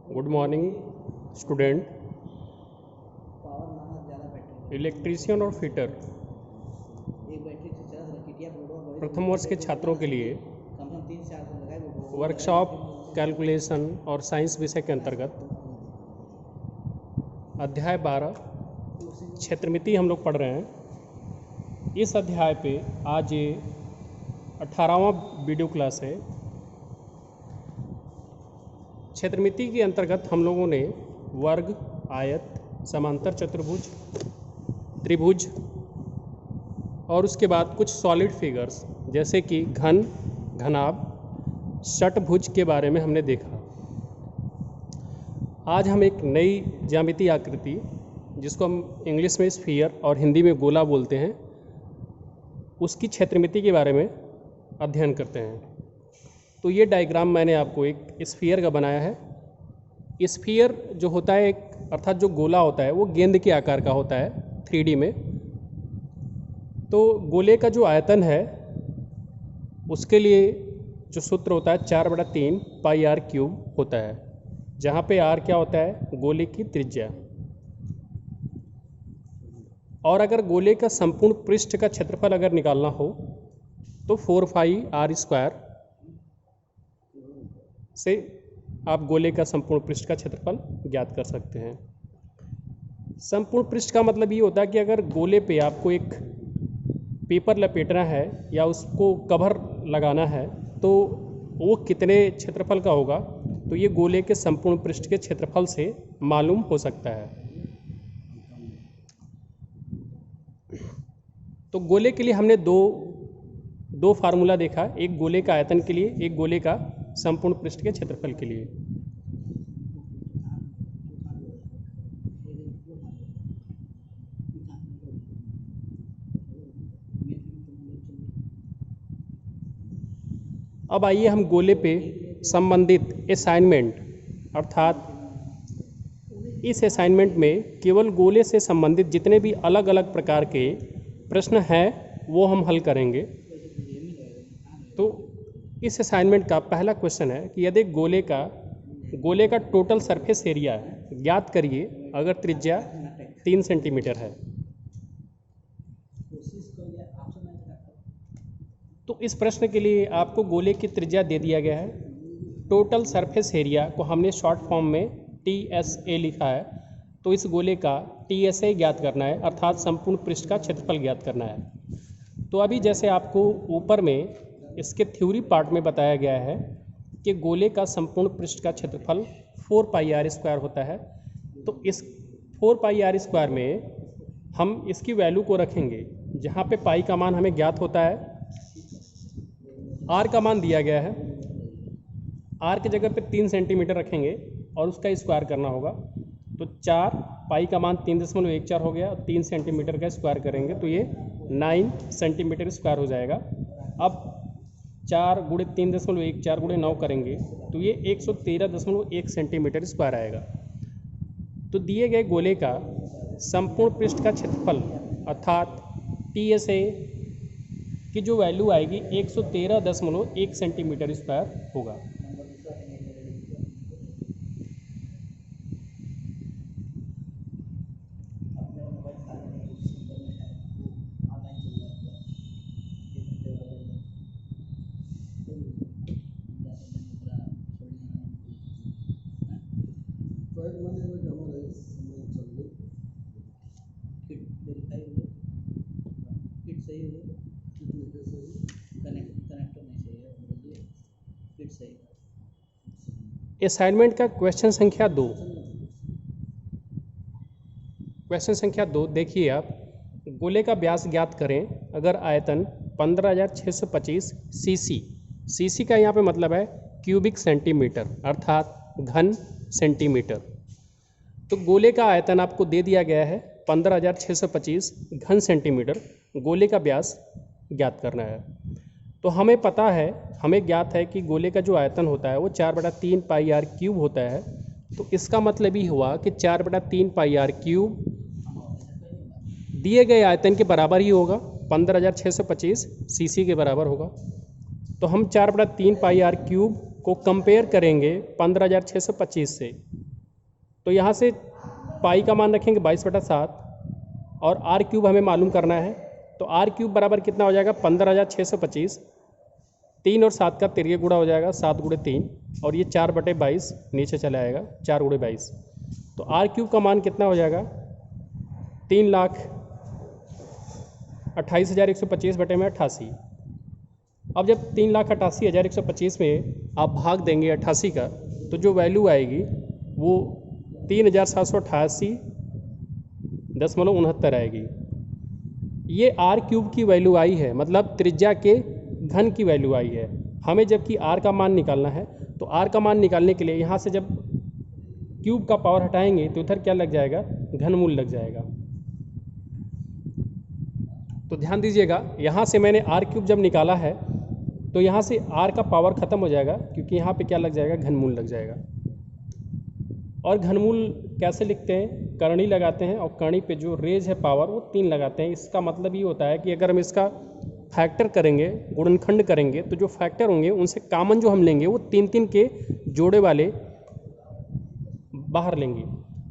Good morning student. Electrician और fitter प्रथम वर्ष के छात्रों के लिए वर्कशॉप कैलकुलेशन और साइंस विषय के अंतर्गत अध्याय 12 क्षेत्रमिति हम लोग पढ़ रहे हैं। इस अध्याय पे आज ये 18वां वीडियो क्लास है। क्षेत्रमिति के अंतर्गत हम लोगों ने वर्ग, आयत, समांतर चतुर्भुज, त्रिभुज और उसके बाद कुछ सॉलिड फिगर्स जैसे कि घन, घनाभ, षटभुज के बारे में हमने देखा। आज हम एक नई ज्यामितीय आकृति जिसको हम इंग्लिश में स्फीयर और हिंदी में गोला बोलते हैं, उसकी क्षेत्रमिति के बारे में अध्ययन करते हैं। तो ये डायग्राम मैंने आपको एक स्फीयर का बनाया है। स्फीयर जो होता है एक अर्थात जो गोला होता है वो गेंद के आकार का होता है 3D में। तो गोले का जो आयतन है उसके लिए जो सूत्र होता है 4/3 पाई r क्यूब होता है, जहाँ पे r क्या होता है, गोले की त्रिज्या। और अगर गोले का संपूर्ण पृष्ठ का क्षेत्रफल अगर निकालना हो तो 4πr² से आप गोले का संपूर्ण पृष्ठ का क्षेत्रफल ज्ञात कर सकते हैं। संपूर्ण पृष्ठ का मतलब ये होता है कि अगर गोले पे आपको एक पेपर लपेटना है या उसको कवर लगाना है तो वो कितने क्षेत्रफल का होगा, तो ये गोले के संपूर्ण पृष्ठ के क्षेत्रफल से मालूम हो सकता है। तो गोले के लिए हमने दो फार्मूला देखा, एक गोले का आयतन के लिए, एक गोले का संपूर्ण पृष्ठ के क्षेत्रफल के लिए। अब आइए हम गोले पे संबंधित असाइनमेंट अर्थात इस असाइनमेंट में केवल गोले से संबंधित जितने भी अलग अलग प्रकार के प्रश्न हैं वो हम हल करेंगे। तो इस असाइनमेंट का पहला क्वेश्चन है कि यदि गोले का टोटल सरफेस एरिया ज्ञात करिए अगर त्रिज्या 3 सेंटीमीटर है। तो इस प्रश्न के लिए आपको गोले की त्रिज्या दे दिया गया है। टोटल सरफेस एरिया को हमने शॉर्ट फॉर्म में TSA लिखा है। तो इस गोले का TSA ज्ञात करना है अर्थात संपूर्ण पृष्ठ का क्षेत्रफल ज्ञात करना है। तो अभी जैसे आपको ऊपर में इसके थ्योरी पार्ट में बताया गया है कि गोले का संपूर्ण पृष्ठ का क्षेत्रफल 4πr² होता है। तो इस 4πr² में हम इसकी वैल्यू को रखेंगे जहाँ पे पाई का मान हमें ज्ञात होता है, r का मान दिया गया है। r की जगह पे 3 सेंटीमीटर रखेंगे और उसका स्क्वायर करना होगा। तो 4 पाई का मान 3.14 हो गया, 3 सेंटीमीटर का स्क्वायर करेंगे तो ये 9 सेंटीमीटर स्क्वायर हो जाएगा। अब 4 गुणे 3.14 गुणे 9 करेंगे तो ये 113.1 सेंटीमीटर स्क्वायर आएगा। तो दिए गए गोले का संपूर्ण पृष्ठ का क्षेत्रफल अर्थात TSA की जो वैल्यू आएगी 113.1 सेंटीमीटर स्क्वायर होगा। असाइनमेंट का क्वेश्चन संख्या 2। क्वेश्चन संख्या 2 देखिए आप, गोले का व्यास ज्ञात करें अगर आयतन 15,625 सीसी का यहाँ पे मतलब है क्यूबिक सेंटीमीटर अर्थात घन सेंटीमीटर। तो गोले का आयतन आपको दे दिया गया है 15,625 घन सेंटीमीटर। गोले का व्यास ज्ञात करना है। तो हमें पता है, हमें ज्ञात है कि गोले का जो आयतन होता है वो 4/3 पाई r क्यूब होता है। तो इसका मतलब ही हुआ कि 4/3 पाई r क्यूब दिए गए आयतन के बराबर ही होगा, 15,625 सीसी के बराबर होगा। तो हम 4/3 पाई r क्यूब को कंपेयर करेंगे 15,625 से, तो यहाँ से पाई का मान रखेंगे 22/7 और आर क्यूब हमें मालूम करना है। तो आर क्यूब बराबर कितना हो जाएगा 15,625। 3 और 7 का तिर्य गुणा हो जाएगा 7 × 3 और ये 4/22 नीचे चला आएगा 4 × 22। तो आर क्यूब का मान कितना हो जाएगा 3,28,125/88। अब जब 3,88,125 में आप भाग देंगे 88 का तो जो वैल्यू आएगी वो 3,788.69 आएगी। ये आर क्यूब की वैल्यू आई है, मतलब त्रिज्या के घन की वैल्यू आई है। हमें जबकि आर का मान निकालना है तो आर का मान निकालने के लिए यहाँ से जब क्यूब का पावर हटाएंगे तो उधर क्या लग जाएगा, घनमूल लग जाएगा। तो ध्यान दीजिएगा, यहाँ से मैंने आर क्यूब जब निकाला है तो यहाँ से आर का पावर ख़त्म हो जाएगा क्योंकि यहाँ पे क्या लग जाएगा, घनमूल लग जाएगा। और घनमूल कैसे लिखते हैं, करणी लगाते हैं और करणी पे जो रेज है पावर वो 3 लगाते हैं। इसका मतलब ये होता है कि अगर हम इसका फैक्टर करेंगे, गुणनखंड करेंगे, तो जो फैक्टर होंगे उनसे कॉमन जो हम लेंगे वो 3 के जोड़े वाले बाहर लेंगे।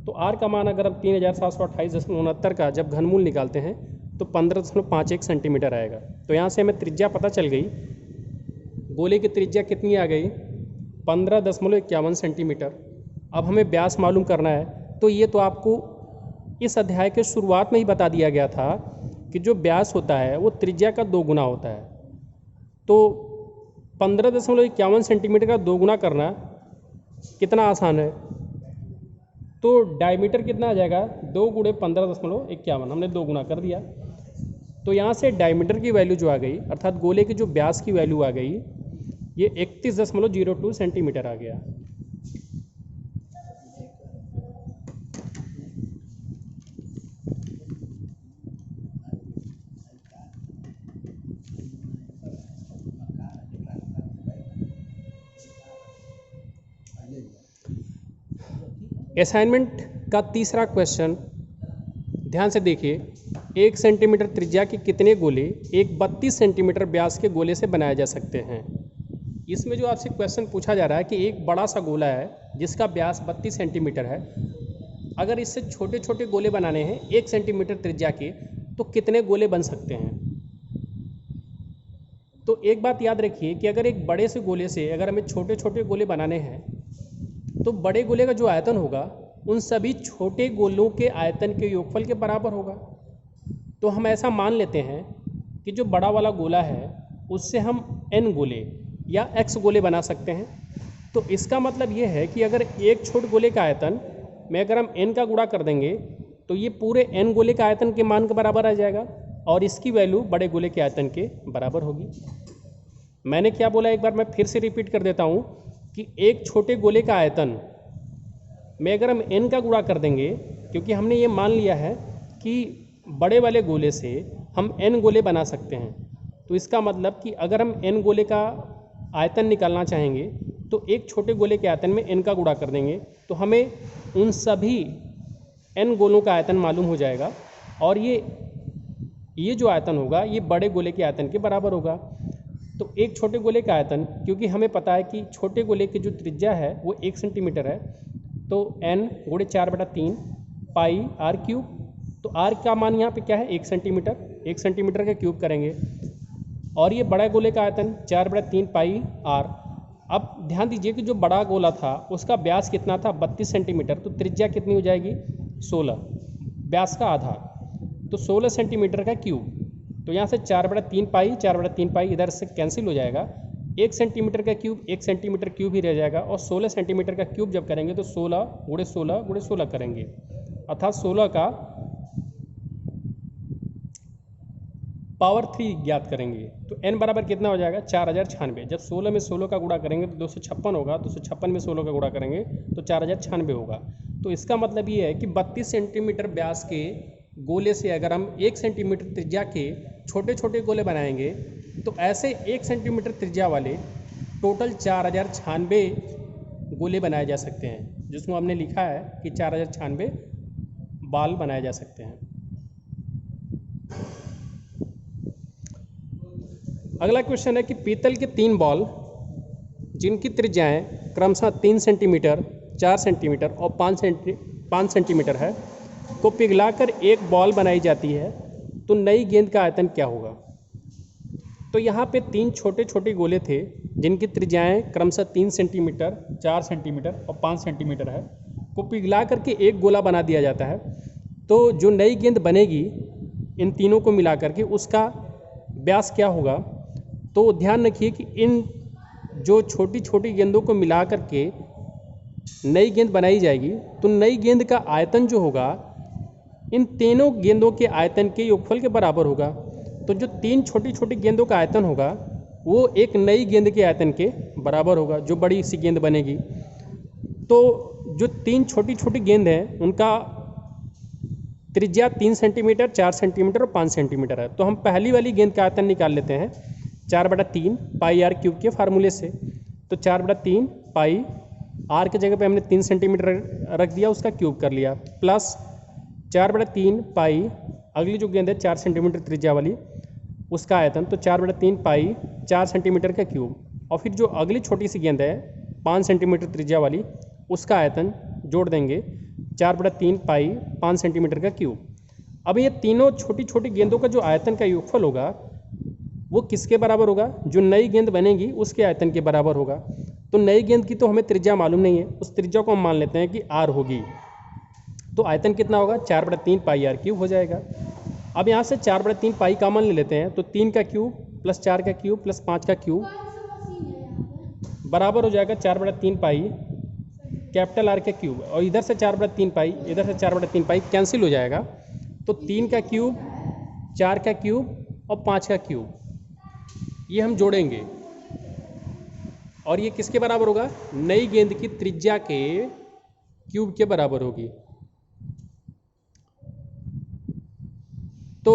तो आर का मान अगर हम 3,728.69 का जब घनमूल निकालते हैं तो 15.51 सेंटीमीटर आएगा। तो यहाँ से हमें त्रिज्या पता चल गई, गोले की त्रिज्या कितनी आ गई 15.51 सेंटीमीटर। अब हमें व्यास मालूम करना है। तो ये तो आपको इस अध्याय के शुरुआत में ही बता दिया गया था कि जो व्यास होता है वो त्रिज्या का 2 गुना होता है। तो 15.51 सेंटीमीटर का 2 गुना करना कितना आसान है। तो डायमीटर कितना आ जाएगा 2 × 15.51, हमने 2 गुना कर दिया। तो यहाँ से डायमीटर की वैल्यू जो आ गई, अर्थात गोले की जो व्यास की वैल्यू आ गई, ये 31.02 सेंटीमीटर आ गया। असाइनमेंट का तीसरा क्वेश्चन ध्यान से देखिए। 1 सेंटीमीटर त्रिज्या के कितने गोले एक 32 सेंटीमीटर व्यास के गोले से बनाए जा सकते हैं। इसमें जो आपसे क्वेश्चन पूछा जा रहा है कि एक बड़ा सा गोला है जिसका व्यास 32 सेंटीमीटर है, अगर इससे छोटे छोटे गोले बनाने हैं 1 सेंटीमीटर त्रिज्या के, तो कितने गोले बन सकते हैं। तो एक बात याद रखिए कि अगर एक बड़े से गोले से अगर हमें छोटे छोटे गोले बनाने हैं तो बड़े गोले का जो आयतन होगा उन सभी छोटे गोलों के आयतन के योगफल के बराबर होगा। तो हम ऐसा मान लेते हैं कि जो बड़ा वाला गोला है उससे हम n गोले या x गोले बना सकते हैं। तो इसका मतलब ये है कि अगर एक छोटे गोले का आयतन में अगर हम n का गुणा कर देंगे तो ये पूरे n गोले का आयतन के मान के बराबर आ जाएगा और इसकी वैल्यू बड़े गोले के आयतन के बराबर होगी। मैंने क्या बोला, एक बार मैं फिर से रिपीट कर देता हूँ कि एक छोटे गोले का आयतन में अगर हम n का गुणा कर देंगे, क्योंकि हमने ये मान लिया है कि बड़े वाले गोले से हम n गोले बना सकते हैं, तो इसका मतलब कि अगर हम n गोले का आयतन निकालना चाहेंगे तो एक छोटे गोले के आयतन में n का गुणा कर देंगे तो हमें उन सभी n गोलों का आयतन मालूम हो जाएगा और ये जो आयतन होगा ये बड़े गोले के आयतन के बराबर होगा। तो एक छोटे गोले का आयतन, क्योंकि हमें पता है कि छोटे गोले की जो त्रिज्या है वो 1 सेंटीमीटर है, तो n × 4/3 पाई r क्यूब। तो r का मान यहाँ पे क्या है 1 सेंटीमीटर, 1 सेंटीमीटर का क्यूब करेंगे और ये बड़ा गोले का आयतन 4/3 पाई r। अब ध्यान दीजिए कि जो बड़ा गोला था उसका व्यास कितना था 32 सेंटीमीटर, तो त्रिज्या कितनी हो जाएगी 16, व्यास का आधा, तो 16 सेंटीमीटर का क्यूब। तो यहाँ से 4/3 पाई इधर से कैंसिल हो जाएगा, 1 सेंटीमीटर का क्यूब 1 सेंटीमीटर क्यूब ही रह जाएगा और 16 सेंटीमीटर का क्यूब जब करेंगे तो 16 × 16 × 16 करेंगे, अर्थात 16 का पावर 3 ज्ञात करेंगे। तो n बराबर कितना हो जाएगा 4096। जब 16 में 16 का गुणा करेंगे तो 256 होगा, 256 में 16 का गुणा करेंगे तो 4096 होगा। तो इसका मतलब ये है कि 32 सेंटीमीटर व्यास के गोले से अगर हम 1 सेंटीमीटर त्रिज्या के छोटे छोटे गोले बनाएंगे तो ऐसे 1 सेंटीमीटर त्रिज्या वाले टोटल 4096 गोले बनाए जा सकते हैं, जिसमें हमने लिखा है कि 4096 बाल बनाए जा सकते हैं। अगला क्वेश्चन है कि पीतल के 3 बॉल जिनकी त्रिज्याएं क्रमशः 3 सेंटीमीटर, 4 सेंटीमीटर और 5 5 सेंटीमीटर है को पिघलाकर एक बॉल बनाई जाती है तो नई गेंद का आयतन क्या होगा। तो यहाँ पे 3 छोटे छोटे गोले थे जिनकी त्रिज्याएँ क्रमशः 3 सेंटीमीटर, 4 सेंटीमीटर और 5 सेंटीमीटर है को पिघला करके एक गोला बना दिया जाता है। तो जो नई गेंद बनेगी इन तीनों को मिला करके उसका व्यास क्या होगा। तो ध्यान रखिए कि इन जो छोटी छोटी गेंदों को मिला करके नई गेंद बनाई जाएगी तो नई गेंद का आयतन जो होगा इन तीनों गेंदों के आयतन के योगफल के बराबर होगा। तो जो 3 छोटी छोटी गेंदों का आयतन होगा वो एक नई गेंद के आयतन के बराबर होगा जो बड़ी सी गेंद बनेगी। तो जो 3 छोटी छोटी गेंद हैं उनका त्रिज्या 3 सेंटीमीटर, 4 सेंटीमीटर और 5 सेंटीमीटर है। तो हम पहली वाली गेंद का आयतन निकाल लेते हैं 4/3 पाई आर क्यूब के फार्मूले से। तो 4/3 पाई आर की जगह पे हमने 3 सेंटीमीटर रख दिया, उसका क्यूब कर लिया, प्लस 4/3 पाई अगली जो गेंद है 4 सेंटीमीटर त्रिज्या वाली उसका आयतन, तो 4/3 पाई 4 सेंटीमीटर का क्यूब, और फिर जो अगली छोटी सी गेंद है 5 सेंटीमीटर त्रिज्या वाली उसका आयतन जोड़ देंगे 4/3 पाई 5 सेंटीमीटर का क्यूब। अब ये तीनों छोटी छोटी गेंदों का जो आयतन का योगफल होगा वो किसके बराबर होगा, जो नई गेंद बनेगी उसके आयतन के बराबर होगा। तो नई गेंद की तो हमें त्रिज्या मालूम नहीं है, उस त्रिज्या को हम मान लेते हैं कि आर होगी। तो आयतन कितना होगा 4/3 पाई आर क्यूब हो जाएगा। अब यहाँ से 4/3 पाई कॉमन ले लेते हैं तो 3 का क्यूब प्लस 4 का क्यूब प्लस 5 का क्यूब बराबर हो जाएगा 4/3 पाई कैपिटल आर के क्यूब, और इधर से 4/3 पाई इधर से 4/3 पाई कैंसिल हो जाएगा। तो 3 का क्यूब, 4 का क्यूब और 5 का क्यूब ये हम जोड़ेंगे और ये किसके बराबर होगा, नई गेंद की त्रिज्या के क्यूब के बराबर होगी। तो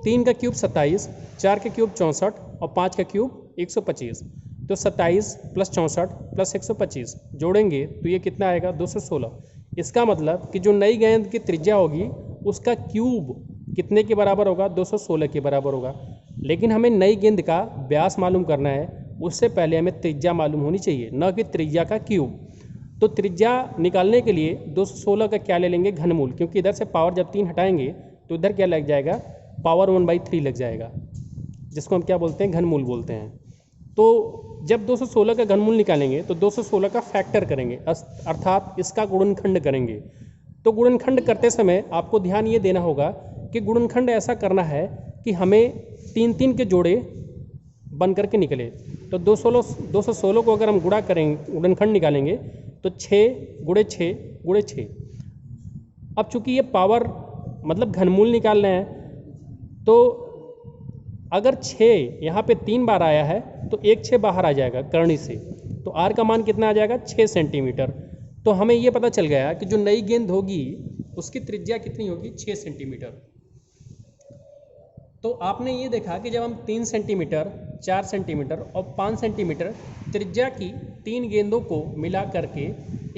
3 का क्यूब 27, 4 का क्यूब 64 और 5 का क्यूब 125। तो 27 प्लस 64 प्लस 125 जोड़ेंगे तो ये कितना आएगा 216। इसका मतलब कि जो नई गेंद की त्रिज्या होगी उसका क्यूब कितने के बराबर होगा, 216 के बराबर होगा। लेकिन हमें नई गेंद का व्यास मालूम करना है, उससे पहले हमें त्रिज्या मालूम होनी चाहिए, न कि त्रिज्या का क्यूब। तो त्रिज्या निकालने के लिए 216 का क्या ले लेंगे, घनमूल, क्योंकि इधर से पावर जब 3 हटाएंगे तो इधर क्या लग जाएगा, पावर 1/3 लग जाएगा, जिसको हम क्या बोलते हैं, घनमूल बोलते हैं। तो जब 216 का घनमूल निकालेंगे तो 216 का फैक्टर करेंगे, अर्थात इसका गुणनखंड करेंगे। तो गुणनखंड करते समय आपको ध्यान ये देना होगा कि गुणनखंड ऐसा करना है कि हमें 3-3 के जोड़े बन करके निकले। तो 216 को अगर हम गुणा करेंगे, गुणनखंड निकालेंगे तो 6 गुणे 6 गुणे 6। अब चूंकि ये पावर मतलब घनमूल निकाल रहे हैं तो अगर 6 यहाँ पे 3 बार आया है तो 1 6 बाहर आ जाएगा करनी से, तो आर का मान कितना आ जाएगा 6 सेंटीमीटर। तो हमें ये पता चल गया कि जो नई गेंद होगी उसकी त्रिज्या कितनी होगी, 6 सेंटीमीटर। तो आपने ये देखा कि जब हम 3 सेंटीमीटर, 4 सेंटीमीटर और 5 सेंटीमीटर त्रिज्या की 3 गेंदों को मिला करके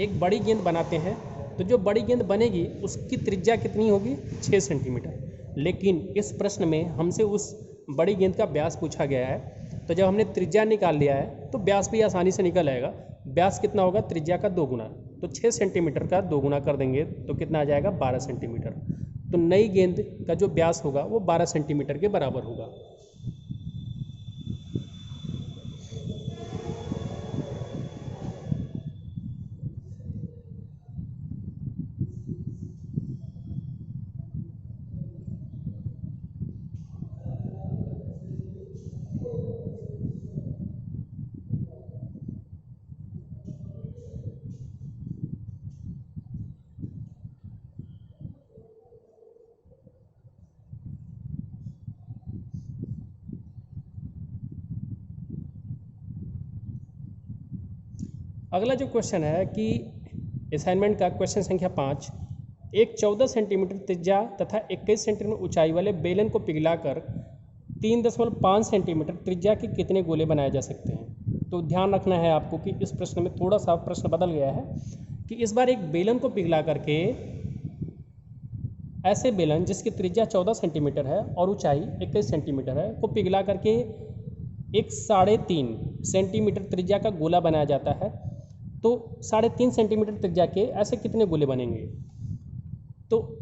एक बड़ी गेंद बनाते हैं तो जो बड़ी गेंद बनेगी उसकी त्रिज्या कितनी होगी, 6 सेंटीमीटर। लेकिन इस प्रश्न में हमसे उस बड़ी गेंद का व्यास पूछा गया है, तो जब हमने त्रिज्या निकाल लिया है तो व्यास भी आसानी से निकल आएगा। व्यास कितना होगा, त्रिज्या का 2 गुना, तो 6 सेंटीमीटर का 2 गुना कर देंगे तो कितना आ जाएगा, 12 सेंटीमीटर। तो नई गेंद का जो व्यास होगा वो 12 सेंटीमीटर के बराबर होगा। अगला जो क्वेश्चन है कि असाइनमेंट का क्वेश्चन संख्या 5, एक 14 सेंटीमीटर त्रिज्या तथा 21 सेंटीमीटर ऊंचाई वाले बेलन को पिघलाकर 3.5 सेंटीमीटर त्रिज्या के कितने गोले बनाए जा सकते हैं। तो ध्यान रखना है आपको कि इस प्रश्न में थोड़ा सा प्रश्न बदल गया है कि इस बार एक बेलन को पिघला करके, ऐसे बेलन जिसकी त्रिज्या 14 सेंटीमीटर है और ऊंचाई 21 सेंटीमीटर है को पिघला करके एक 3.5 सेंटीमीटर त्रिज्या का गोला बनाया जाता है। तो 3.5 सेंटीमीटर त्रिज्या के ऐसे कितने गोले बनेंगे। तो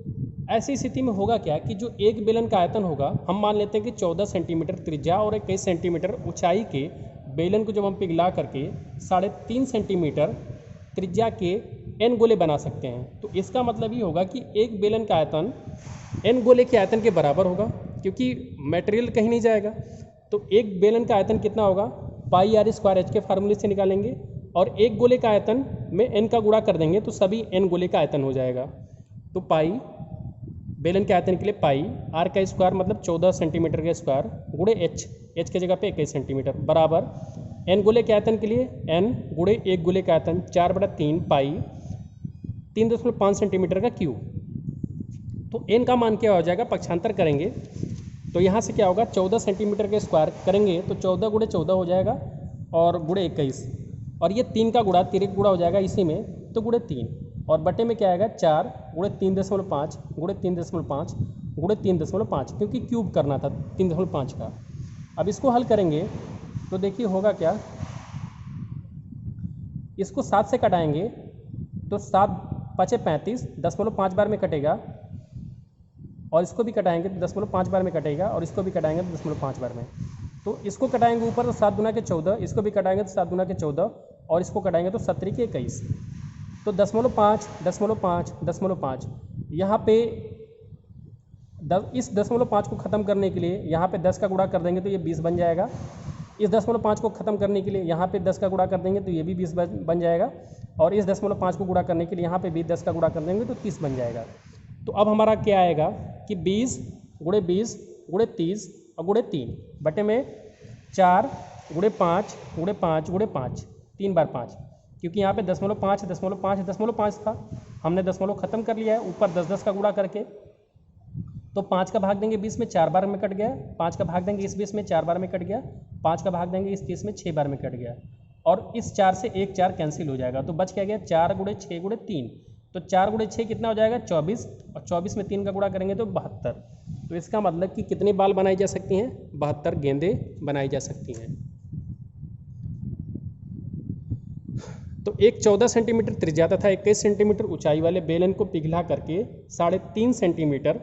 ऐसी स्थिति में होगा क्या कि जो एक बेलन का आयतन होगा, हम मान लेते हैं कि 14 सेंटीमीटर त्रिज्या और 21 सेंटीमीटर ऊंचाई के बेलन को जब हम पिघला करके 3.5 सेंटीमीटर त्रिज्या के n गोले बना सकते हैं। तो इसका मतलब ये होगा कि एक बेलन का आयतन n गोले के आयतन के बराबर होगा, क्योंकि मटेरियल कहीं नहीं जाएगा। तो एक बेलन का आयतन कितना होगा, पाई आर स्क्वायर एच के फार्मूले से निकालेंगे और एक गोले का आयतन में n का गुणा कर देंगे तो सभी n गोले का आयतन हो जाएगा। तो पाई बेलन के आयतन के लिए पाई आर का स्क्वायर मतलब 14 सेंटीमीटर का स्क्वायर गुणे एच के जगह पे 21 सेंटीमीटर बराबर n गोले के आयतन के लिए n गुणे एक गोले का आयतन 4/3 पाई 3.5 सेंटीमीटर का क्यूब। तो n का मान क्या हो जाएगा, पक्षांतर करेंगे तो यहाँ से क्या होगा, 14 सेंटीमीटर का स्क्वायर करेंगे तो 14 गुणे 14 हो जाएगा और गुणे 21, और ये 3 का गुणा तिरक गुणा हो जाएगा इसी में, तो गुणे 3 और बटे में क्या आएगा 4 गुणे 3.5 गुणे 3.5 गुणे 3.5, क्योंकि क्यूब करना था 3.5 का। अब इसको हल करेंगे तो देखिए होगा क्या, इसको 7 से कटाएंगे तो 7 5 35 0.5 बार में कटेगा, और इसको भी कटाएंगे तो 0.5 बार में कटेगा, और इसको भी कटाएंगे तो 0.5 बार में। तो इसको कटाएंगे ऊपर तो 7 गुना के 14, इसको भी कटाएंगे तो 7 गुना के 14, और इसको कटाएंगे तो 17 के 21। तो 0.5 यहाँ पे इस 0.5 को ख़त्म करने के लिए यहाँ पे 10 का गुणा कर देंगे तो ये 20 बन जाएगा। इस 0.5 को ख़त्म करने के लिए यहाँ पे 10 का गुणा कर देंगे तो ये भी 20 बन जाएगा, और इस 0.5 को गुणा करने के लिए यहाँ पे भी 10 का गुणा कर देंगे तो 30 बन जाएगा। तो अब हमारा क्या आएगा कि 20 गुणे 30 और गुणे 3 बटे में 4 गुणे 5 गुणे 5 गुणे 5 3 बार 5, क्योंकि यहाँ पे 0.5 था, हमने दशमलव ख़त्म कर लिया है ऊपर 10 का गुणा करके। तो 5 का भाग देंगे 20 में 4 बार में कट गया, 5 का भाग देंगे इस 20 में 4 बार में कट गया, 5 का भाग देंगे इस 30 में 6 बार में कट गया, और इस 4 से एक 4 कैंसिल हो जाएगा। तो बच क्या गया 4 गुणे 6 गुणे 3, तो 4 गुणे 6 कितना हो जाएगा 24, और 24 में 3 का गुणा करेंगे तो 72। तो इसका मतलब कि कितने बाल बनाई जा सकती हैं, 72 गेंदें बनाई जा सकती हैं। तो एक 14 सेंटीमीटर त्रिज्या तथा 21 सेंटीमीटर ऊंचाई वाले बेलन को पिघला करके 3.5 सेंटीमीटर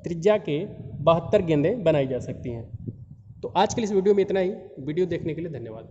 त्रिज्या के 72 गेंदें बनाई जा सकती हैं। तो आज के लिए इस वीडियो में इतना ही। वीडियो देखने के लिए धन्यवाद।